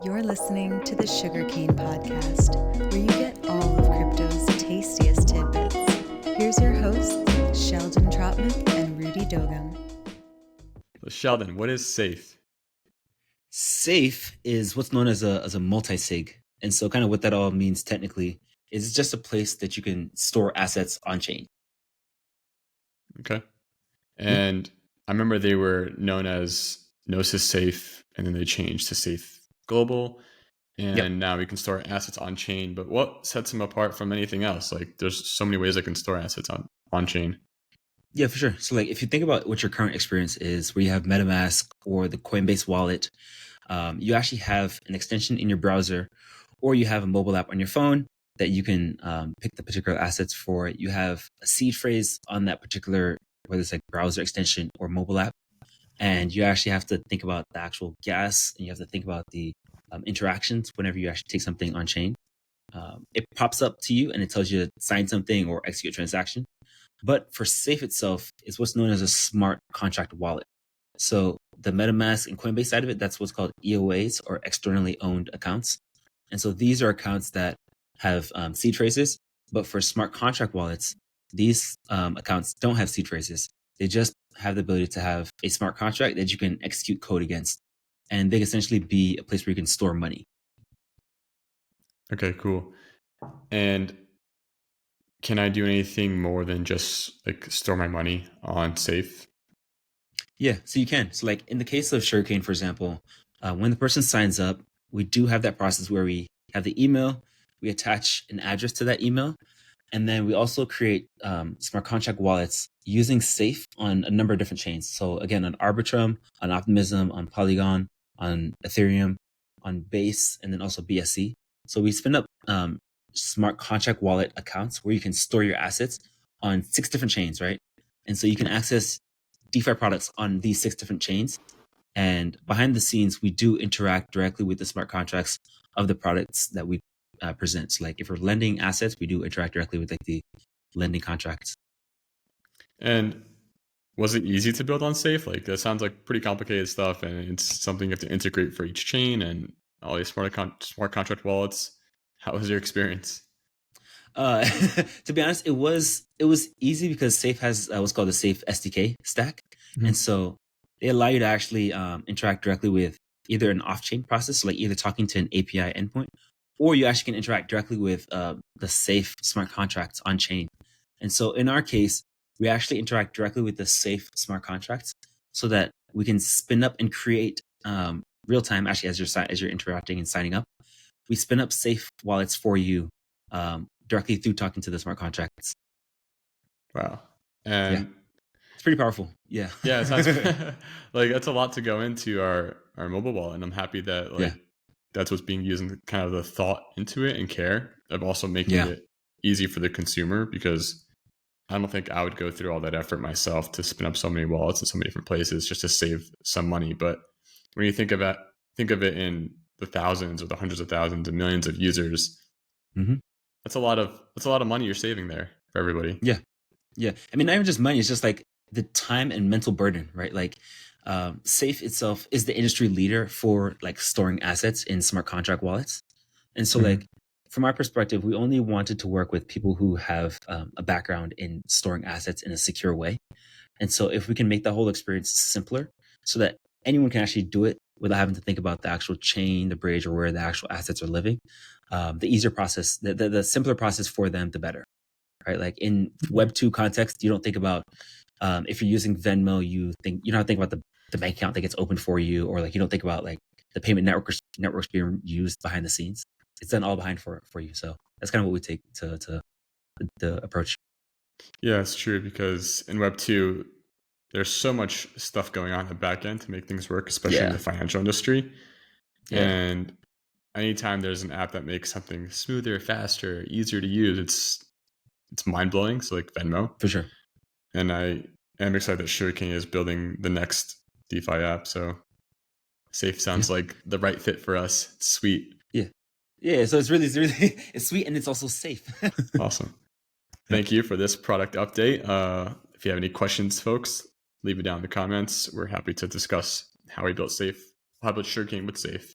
You're listening to the Sugarcane Podcast, where you get all of crypto's tastiest tidbits. Here's your hosts, Sheldon Trotman and Rudy Dogum. So Sheldon, what is Safe? Safe is what's known as a multi-sig. And so kind of what that all means technically is it's just a place that you can store assets on chain. Okay. And I remember they were known as Gnosis Safe, and then they changed to Safe Global. And now we can store assets on chain. But what sets them apart from anything else? Like, there's so many ways I can store assets on chain. Yeah, for sure. So like if you think about what your current experience is, where you have MetaMask or the Coinbase wallet, you actually have an extension in your browser, or you have a mobile app on your phone that you can pick the particular assets for. You have a seed phrase on that particular, whether it's like browser extension or mobile app. And you actually have to think about the actual gas, and you have to think about the interactions whenever you actually take something on chain. It pops up to you and it tells you to sign something or execute a transaction. But for Safe itself is what's known as a smart contract wallet. So the MetaMask and Coinbase side of it, that's what's called EOAs, or externally owned accounts. And so these are accounts that have seed phrases, but for smart contract wallets, these accounts don't have seed phrases. They just have the ability to have a smart contract that you can execute code against. And they essentially be a place where you can store money. Okay, cool. And can I do anything more than just like store my money on Safe? Yeah, so you can. So like in the case of Sugarcane, for example, when the person signs up, we do have that process where we have the email, we attach an address to that email, and then we also create smart contract wallets using Safe on a number of different chains. So again, on Arbitrum, on Optimism, on Polygon, on Ethereum, on Base, and then also BSC. So we spin up smart contract wallet accounts where you can store your assets on 6 different chains, right? And so you can access DeFi products on these 6 different chains. And behind the scenes, we do interact directly with the smart contracts of the products that we present. So like if we're lending assets, we do interact directly with like the lending contracts. And was it easy to build on Safe? Like, that sounds like pretty complicated stuff, and it's something you have to integrate for each chain and all these smart contract wallets. How was your experience? To be honest, it was easy because Safe has what's called the Safe SDK stack. Mhm. And so they allow you to actually interact directly with either an off-chain process, like either talking to an API endpoint, or you actually can interact directly with the Safe smart contracts on chain. And so in our case, we actually interact directly with the Safe smart contracts so that we can spin up and create real time, actually, as you're interacting and signing up. We spin up Safe wallets for you directly through talking to the smart contracts. Wow. And it's pretty powerful. Yeah. Yeah, it sounds like that's a lot to go into our mobile wallet, and I'm happy that that's what's being used, and kind of the thought into it and care of also making it easy for the consumer, because I don't think I would go through all that effort myself to spin up so many wallets in so many different places just to save some money. But when you think of it in the thousands or the hundreds of thousands and millions of users, that's a lot of money you're saving there for everybody. Yeah. I mean, not even just money; it's just like the time and mental burden, right? Like, Safe itself is the industry leader for like storing assets in smart contract wallets, and so like from our perspective, we only wanted to work with people who have a background in storing assets in a secure way. And so if we can make the whole experience simpler so that anyone can actually do it without having to think about the actual chain, the bridge, or where the actual assets are living, the easier process, the simpler process for them, the better, right? Like in Web 2 context, you don't think about, if you're using Venmo, you don't think about the bank account that gets opened for you, or like you don't think about like the payment networks being used behind the scenes. It's done all behind for you. So that's kind of what we take to the approach. Yeah, it's true, because in Web 2, there's so much stuff going on in the back end to make things work, especially in the financial industry. Yeah. And anytime there's an app that makes something smoother, faster, easier to use, it's mind-blowing. So like Venmo. For sure. And I am excited that Sugarcane is building the next DeFi app. So Safe sounds like the right fit for us. It's sweet. Yeah, so it's really it's sweet, and it's also safe. Awesome. Thank you for this product update. If you have any questions, folks, leave it down in the comments. We're happy to discuss how we built Safe, how we built Sugarcane with Safe.